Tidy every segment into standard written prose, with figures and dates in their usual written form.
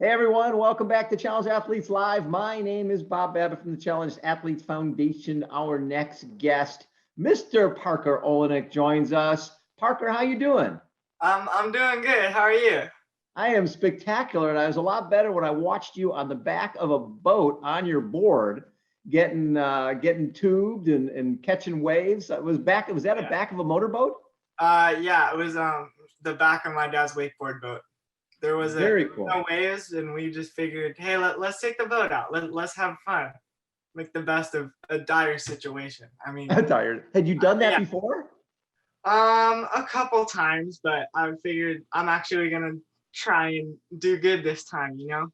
Hey everyone, welcome back to Challenge Athletes Live. My name is Bob Babbitt from the Challenge Athletes Foundation. Our next guest, Mr. Parker Olenick, joins us. Parker, how you doing? I'm doing good. How are you? I am spectacular, and I was a lot better when I watched you on the back of a boat on your board, getting tubed and catching waves. Was that a Yeah. back of a motorboat? Yeah, it was the back of my dad's wakeboard boat. There was Very no cool. waves, and we just figured, hey, let's take the boat out. Let's have fun. Make the best of a dire situation. I mean, I'm tired. Had you done that yeah, before? a couple times, but I figured I'm actually gonna try and do good this time, you know?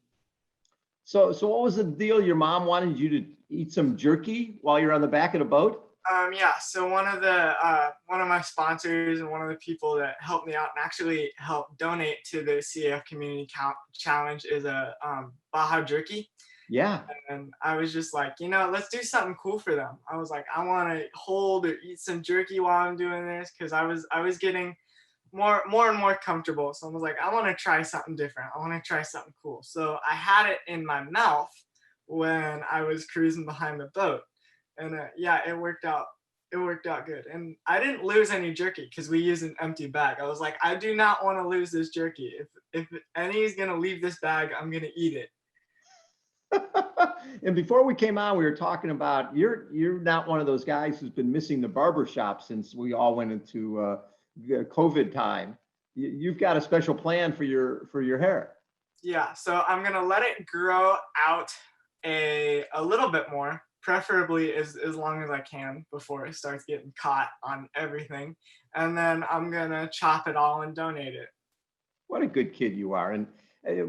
So what was the deal? Your mom wanted you to eat some jerky while you're on the back of the boat? Yeah, so one of my sponsors and one of the people that helped me out and actually helped donate to the CAF Community Challenge is a Baja Jerky. Yeah. And I was just like, let's do something cool for them. I was like, I want to hold or eat some jerky while I'm doing this because I was getting more and more comfortable. So I was like, I want to try something different. I want to try something cool. So I had it in my mouth when I was cruising behind the boat, and yeah, it worked out. It worked out good, and I didn't lose any jerky because we used an empty bag. I was like, I do not want to lose this jerky. If any is gonna leave this bag, I'm gonna eat it. And before we came on, we were talking about you're not one of those guys who's been missing the barber shop since we all went into COVID time. You've got a special plan for your hair. Yeah, so I'm gonna let it grow out a little bit more, preferably as long as I can before it starts getting caught on everything. And then I'm gonna chop it all and donate it. What a good kid you are. And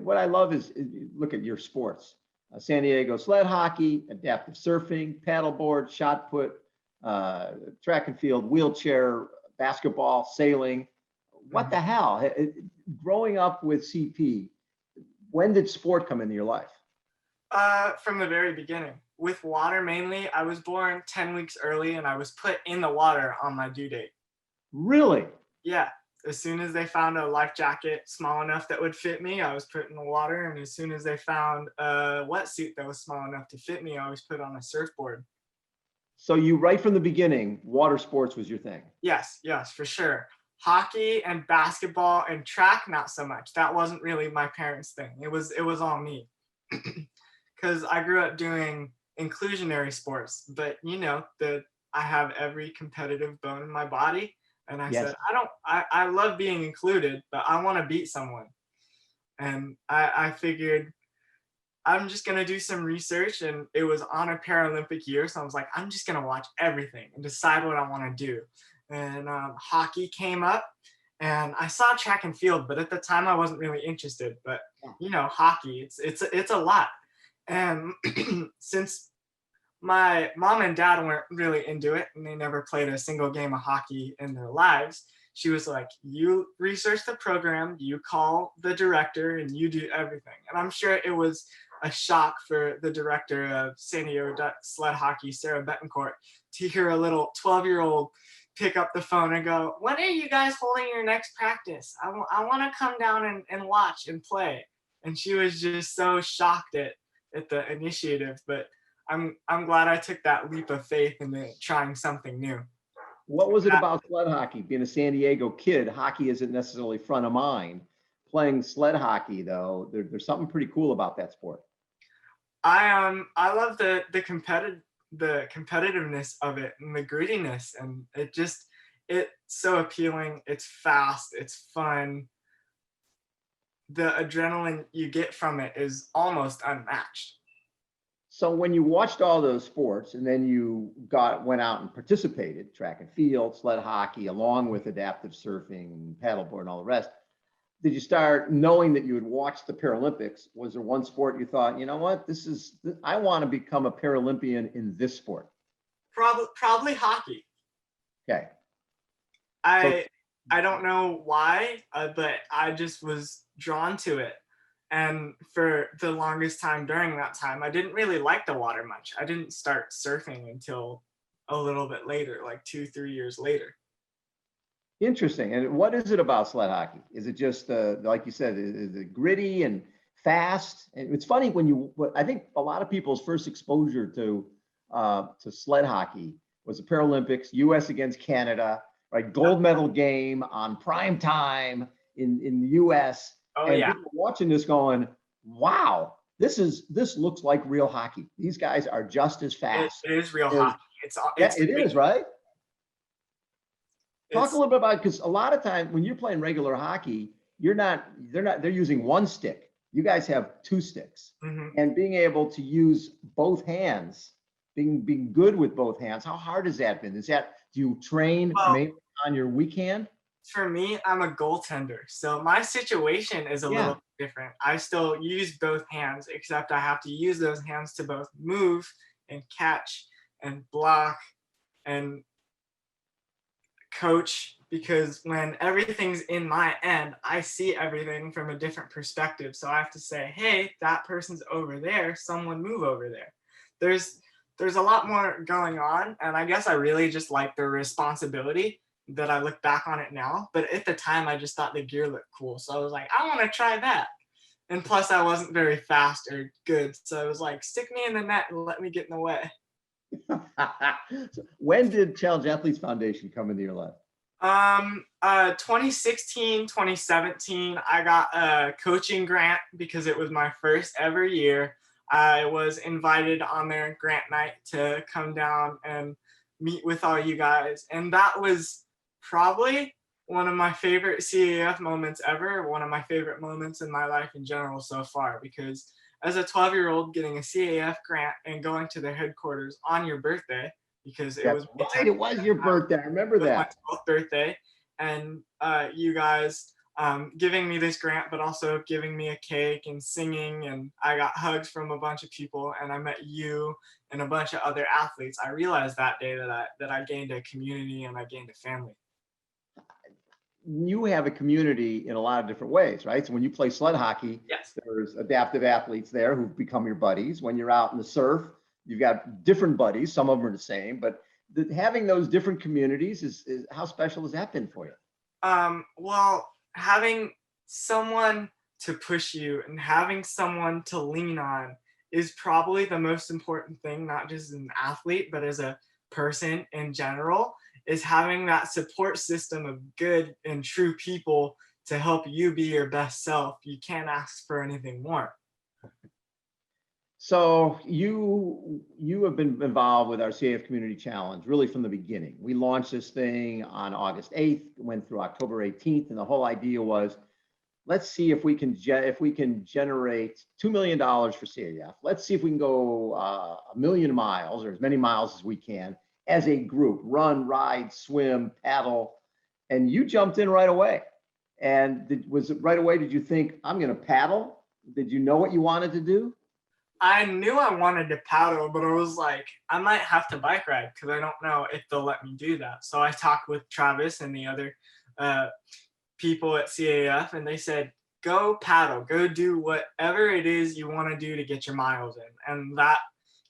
what I love is look at your sports. San Diego sled hockey, adaptive surfing, paddleboard, shot put, track and field, wheelchair, basketball, sailing. What Mhm. the hell? Growing up with CP, when did sport come into your life? From the very beginning. With water mainly, I was born 10 weeks early and I was put in the water on my due date. Really? Yeah, as soon as they found a life jacket small enough that would fit me, I was put in the water. And as soon as they found a wetsuit that was small enough to fit me, I was put on a surfboard. So you, right from the beginning, water sports was your thing. Yes, yes, for sure. Hockey and basketball and track, not so much. That wasn't really my parents' thing. It was all me. Because I grew up doing inclusionary sports, but I have every competitive bone in my body. And I Yes. said, I love being included, but I want to beat someone. And I figured I'm just gonna do some research, and it was on a Paralympic year, so I was like, I'm just gonna watch everything and decide what I want to do. And hockey came up, and I saw track and field, but at the time I wasn't really interested. But hockey, it's a lot, and since my mom and dad weren't really into it, and they never played a single game of hockey in their lives, she was like, you research the program, you call the director, and you do everything. And I'm sure it was a shock for the director of San Diego Sled Hockey, Sarah Betancourt, to hear a little 12-year-old pick up the phone and go, when are you guys holding your next practice? I want to come down and watch and play. And she was just so shocked at the initiative. But I'm glad I took that leap of faith into trying something new. What was it about sled hockey? Being a San Diego kid, hockey isn't necessarily front of mind. Playing sled hockey, though, there's something pretty cool about that sport. I love the competitiveness of it and the grittiness, and it's so appealing. It's fast, it's fun. The adrenaline you get from it is almost unmatched. So when you watched all those sports and then you went out and participated, track and field, sled hockey, along with adaptive surfing, paddleboard, and all the rest, did you start knowing that you would watch the Paralympics? Was there one sport you thought, you know what, I want to become a Paralympian in this sport? Probably hockey. Okay. So I I don't know why, but I just was drawn to it. And for the longest time during that time, I didn't really like the water much. I didn't start surfing until a little bit later, like 2, 3 years later. interesting. And what is it about sled hockey? Is it just, like you said, is it gritty and fast. And it's funny I think a lot of people's first exposure to sled hockey was the Paralympics, US against Canada, right? Gold medal game on prime time in the US. Oh And yeah, people watching this going, wow, this looks like real hockey. These guys are just as fast. it is real as- hockey. yeah, It's it is, right? Talk a it's little bit about, because a lot of time when you're playing regular hockey, they're using one stick. You guys have two sticks. mhm. And being able to use both hands, being good with both hands, how hard has that been? Do you train Well, mainly on your weak hand? for me, I'm a goaltender, so my situation is a Yeah. little different. I still use both hands, except I have to use those hands to both move and catch and block and coach, because when everything's in my end, I see everything from a different perspective. So I have to say, hey, that person's over there, someone move over there. There's a lot more going on, and I guess I really just like the responsibility that I look back on it now. But at the time, I just thought the gear looked cool, so I was like, I want to try that. And plus, I wasn't very fast or good, so I was like, stick me in the net and let me get in the way. So when did Challenge Athletes Foundation come into your life? 2016, 2017, I got a coaching grant because it was my first ever year. I was invited on their grant night to come down and meet with all you guys. And that was probably one of my favorite CAF moments ever, one of my favorite moments in my life in general so far, because as a 12-year-old getting a CAF grant and going to their headquarters on your birthday, because it was Right, it was your birthday. I remember it was my that. 12th birthday, and you guys giving me this grant, but also giving me a cake and singing, and I got hugs from a bunch of people, and I met you and a bunch of other athletes. I realized that day that I gained a community and I gained a family. You have a community in a lot of different ways, right? So when you play sled hockey, Yes. there's adaptive athletes there who become your buddies. When you're out in the surf, you've got different buddies. Some of them are the same, but having those different communities is how special has that been for you? Well, having someone to push you and having someone to lean on is probably the most important thing, not just as an athlete, but as a person in general, is having that support system of good and true people to help you be your best self. You can't ask for anything more. So you have been involved with our CAF Community Challenge really from the beginning. We launched this thing on August 8th, went through October 18th, and the whole idea was, let's see if we can generate $2 million for CAF. Let's see if we can go 1,000,000 miles, or as many miles as we can, as a group, run, ride, swim, paddle. And you jumped in right away. And was it right away, did you think, I'm going to paddle? Did you know what you wanted to do? I knew I wanted to paddle, but I was like, I might have to bike ride because I don't know if they'll let me do that. So I talked with Travis and the other people at CAF, and they said, go paddle, go do whatever it is you want to do to get your miles in. And that,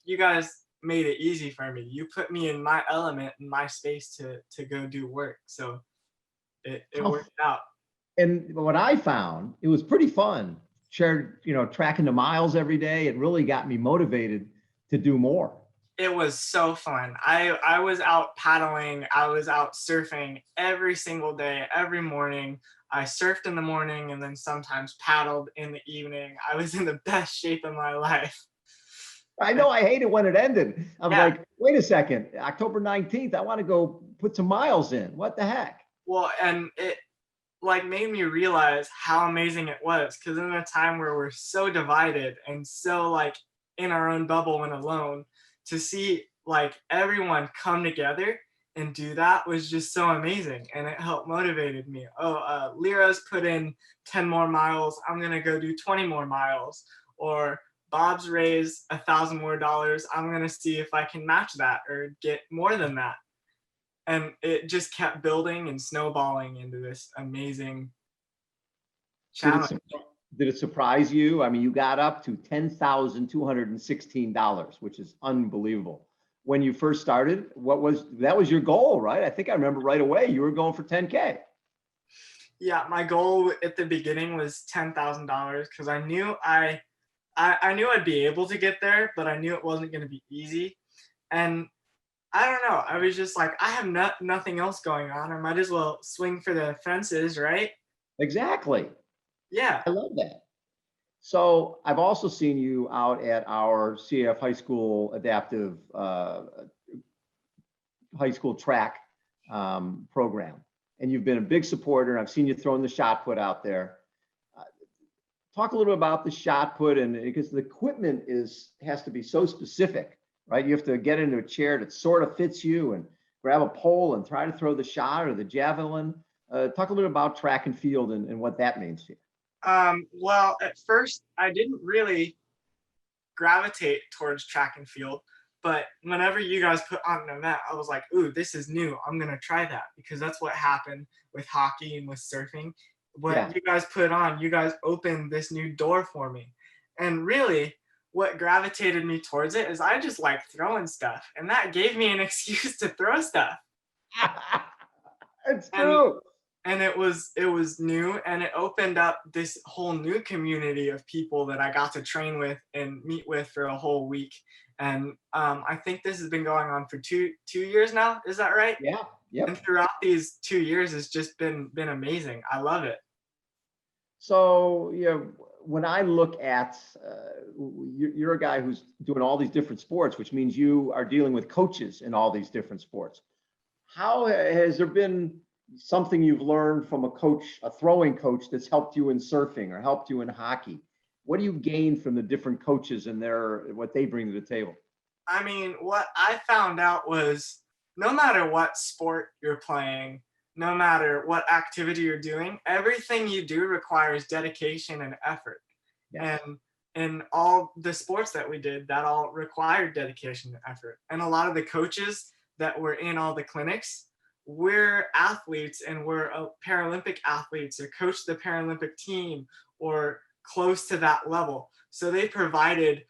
you guys made it easy for me. You put me in my element, in my space to go do work. So it worked out. And what I found, it was pretty fun. Shared, tracking the miles every day. It really got me motivated to do more. It was so fun. I was out paddling. I was out surfing every single day, every morning. I surfed in the morning and then sometimes paddled in the evening. I was in the best shape of my life. I know, I hate it when it ended. I'm Yeah. like, wait a second, October 19th, I want to go put some miles in. What the heck? Well, and it made me realize how amazing it was, because in a time where we're so divided and so in our own bubble and alone, to see everyone come together and do that was just so amazing, and it helped motivated me. Lyra's put in 10 more miles, I'm gonna go do 20 more miles. Or Bob's raised $1,000 more, I'm gonna see if I can match that or get more than that. And it just kept building and snowballing into this amazing challenge. Did it surprise you? I mean, you got up to $10,216, which is unbelievable. When you first started, that was your goal, right? I think I remember right away you were going for 10K. Yeah, my goal at the beginning was $10,000 because I knew I'd be able to get there, but I knew it wasn't going to be easy. And I don't know. I was just like, I have nothing else going on. I might as well swing for the fences, right? Exactly. Yeah. I love that. So I've also seen you out at our CAF high school adaptive high school track program, and you've been a big supporter. I've seen you throwing the shot put out there. Uh, Talk a little bit about the shot put, and because the equipment has to be so specific, right? You have to get into a chair that sort of fits you and grab a pole and try to throw the shot or the javelin. Talk a little bit about track and field and what that means to you. Well, at first, I didn't really gravitate towards track and field, but whenever you guys put on an event, I was like, ooh, this is new. I'm going to try that because that's what happened with hockey and with surfing. Yeah. What you guys put on, you guys opened this new door for me. And really, what gravitated me towards it is I just like throwing stuff, and that gave me an excuse to throw stuff. It's And true. it was new, and it opened up this whole new community of people that I got to train with and meet with for a whole week. And I think this has been going on for two years now. Is that right? Yeah. And Yep. throughout these 2 years, it's just been amazing. I love it. So, when I look at, you're a guy who's doing all these different sports, which means you are dealing with coaches in all these different sports. How has there been something you've learned from a coach, a throwing coach that's helped you in surfing or helped you in hockey? What do you gain from the different coaches and what they bring to the table? I mean, what I found out was no matter what sport you're playing, no matter what activity you're doing, everything you do requires dedication and effort. Yes. And in all the sports that we did, that all required dedication and effort. And a lot of the coaches that were in all the clinics, we're athletes and we're Paralympic athletes or coach the Paralympic team or close to that level. So they provided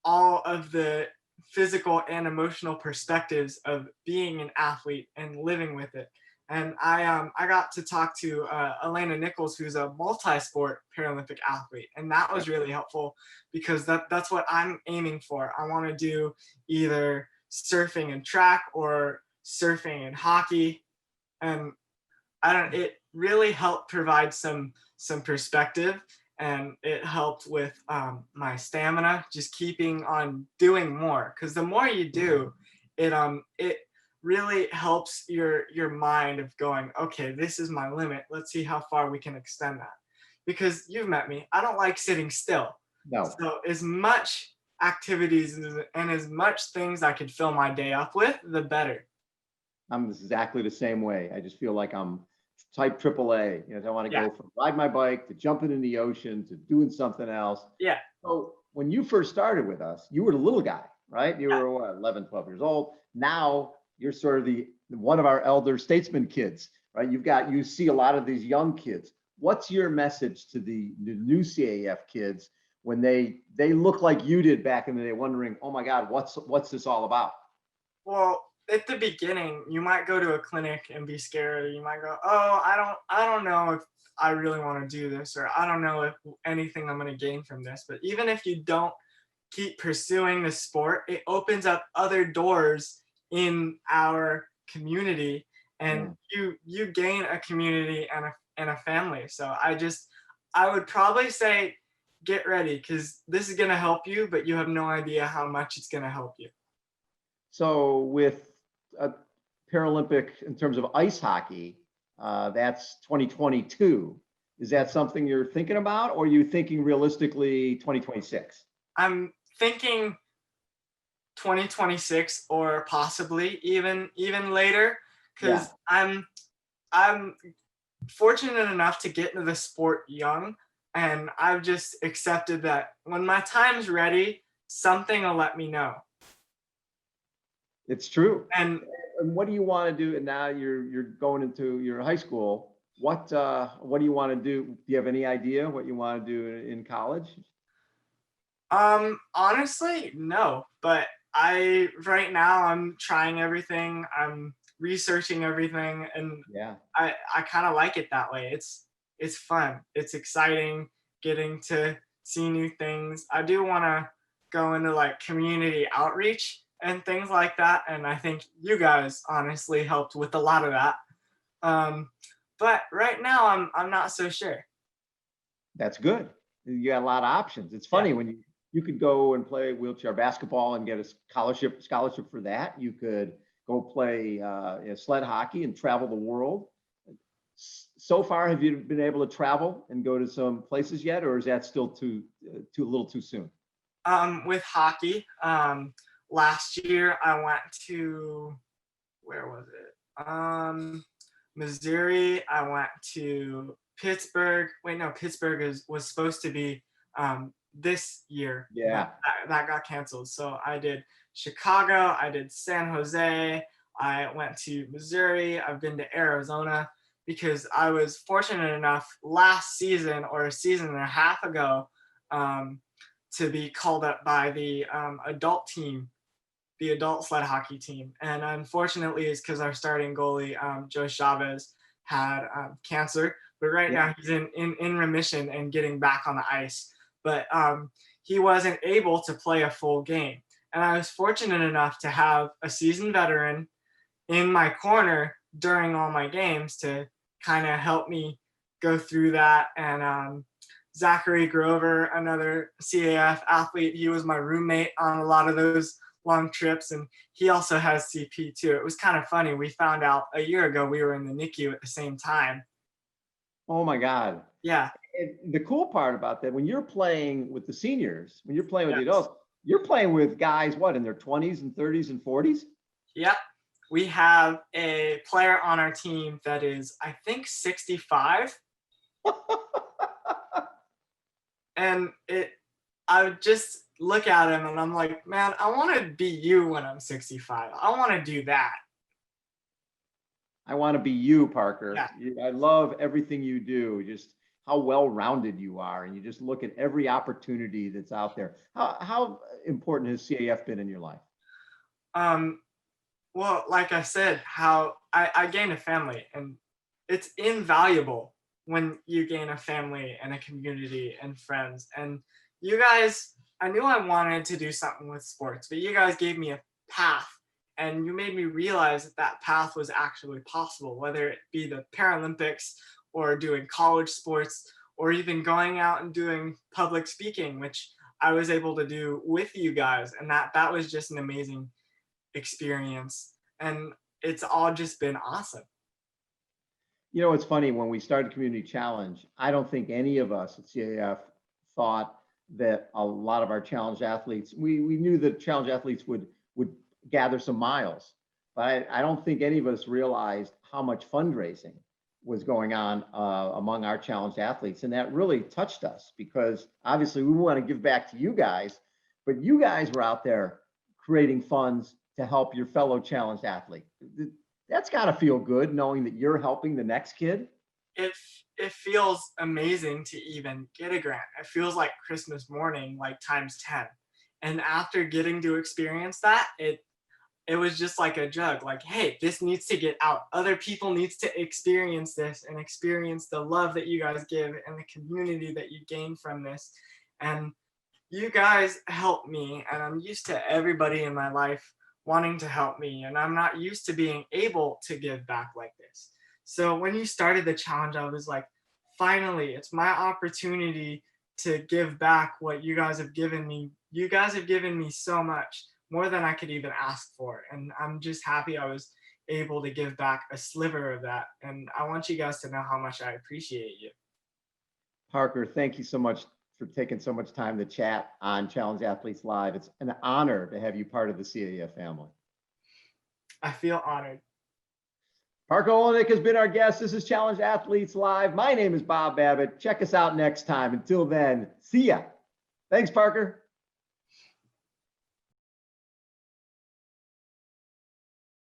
all of the physical and emotional perspectives of being an athlete and living with it. And I got to talk to Elena Nichols, who's a multi-sport Paralympic athlete, and that was really helpful because that's what I'm aiming for. I want to do either surfing and track or surfing and hockey, and I don't. It really helped provide some perspective, and it helped with my stamina, just keeping on doing more. Because the more you do, it really helps your mind of going, okay, this is my limit. Let's see how far we can extend that. Because you've met me, I don't like sitting still. No, So as much activities and as much things I could fill my day up with, the better. I'm exactly the same way. I just feel like I'm type AAA. I want to Yeah, go from ride my bike to jumping in the ocean to doing something else. yeah, So when you first started with us, you were the little guy, right? You yeah. were what, 11, 12 years old. Now you're sort of the one of our elder statesman kids, right? You see a lot of these young kids. What's your message to the new CAF kids when they look like you did back in the day, wondering, oh my God, what's this all about? Well, at the beginning, you might go to a clinic and be scared. You might go, "Oh, I don't know if I really want to do this, or I don't know if anything I'm going to gain from this." But even if you don't keep pursuing the sport, it opens up other doors in our community, Yeah. and you gain a community and a family. So I would probably say get ready because this is going to help you, but you have no idea how much it's going to help you. So with a Paralympic in terms of ice hockey, that's 2022. Is that something you're thinking about, or are you thinking realistically 2026? I'm thinking 2026 or possibly even later Yeah. because I'm fortunate enough to get into the sport young, and I've just accepted that when my time's ready, something will let me know. It's true. And And what do you want to do? And now you're going into your high school. What do you want to do? Do you have any idea what you want to do in college? honestly, no, but I right now I'm trying everything. I'm researching everything, and Yeah. I kind of like it that way. it's fun. It's exciting getting to see new things. I do want to go into like community outreach and things like that. And I think you guys honestly helped with a lot of that. Um, but right now I'm not so sure. That's good. You got a lot of options. It's Yeah. funny when you could go and play wheelchair basketball and get a scholarship for that. You could go play sled hockey and travel the world. So far, have you been able to travel and go to some places yet, or is that still too a little too soon? With hockey, last year I went to, where was it? Missouri. I went to Pittsburgh. Wait, no, Pittsburgh was supposed to be this year. Yeah. That got canceled. So I did Chicago. I did San Jose. I went to Missouri. I've been to Arizona because I was fortunate enough last season or a season and a half ago to be called up by the adult team, the adult sled hockey team. And unfortunately, it's because our starting goalie, Joe Chavez, had cancer. But right now he's in remission and getting back on the ice. But he wasn't able to play a full game. And I was fortunate enough to have a seasoned veteran in my corner during all my games to kind of help me go through that. And Zachary Grover, another CAF athlete, he was my roommate on a lot of those long trips, and he also has CP too. It was kind of funny. We found out a year ago we were in the NICU at the same time. Oh my God. Yeah. And the cool part about that, when you're playing with the seniors, when you're playing with the adults, you're playing with guys, what, in their 20s and 30s and 40s? Yep. We have a player on our team that is, I think, 65. And I would just look at him and I'm like, man, I want to be you when I'm 65. I want to do that. I want to be you, Parker. Yeah. I love everything you do, just how well-rounded you are. And you just look at every opportunity that's out there. How important has CAF been in your life? Well, like I said, how I gained a family, and it's invaluable when you gain a family and a community and friends. And you guys, I knew I wanted to do something with sports, but you guys gave me a path, and you made me realize that that path was actually possible, whether it be the Paralympics or doing college sports or even going out and doing public speaking, which I was able to do with you guys. And that was just an amazing experience. And it's all just been awesome. You know, it's funny, when we started Community Challenge, I don't think any of us at CAF thought that a lot of our challenge athletes, we knew that challenge athletes would gather some miles, but I don't think any of us realized how much fundraising was going on among our challenge athletes. And that really touched us, because obviously we want to give back to you guys, but you guys were out there creating funds to help your fellow challenge athlete. That's got to feel good, knowing that you're helping the next kid. It feels amazing to even get a grant. It feels like Christmas morning, like times 10. And after getting to experience that, it was just like a drug. Like, hey, this needs to get out. Other people needs to experience this and experience the love that you guys give and the community that you gain from this. And you guys help me, and I'm used to everybody in my life wanting to help me, and I'm not used to being able to give back like this. So when you started the challenge, I was like, finally, it's my opportunity to give back what you guys have given me. You guys have given me so much, more than I could even ask for. And I'm just happy I was able to give back a sliver of that. And I want you guys to know how much I appreciate you. Parker, thank you so much for taking so much time to chat on Challenge Athletes Live. It's an honor to have you part of the CAF family. I feel honored. Parker Olenick has been our guest. This is Challenge Athletes Live. My name is Bob Babbitt. Check us out next time. Until then, see ya. Thanks, Parker.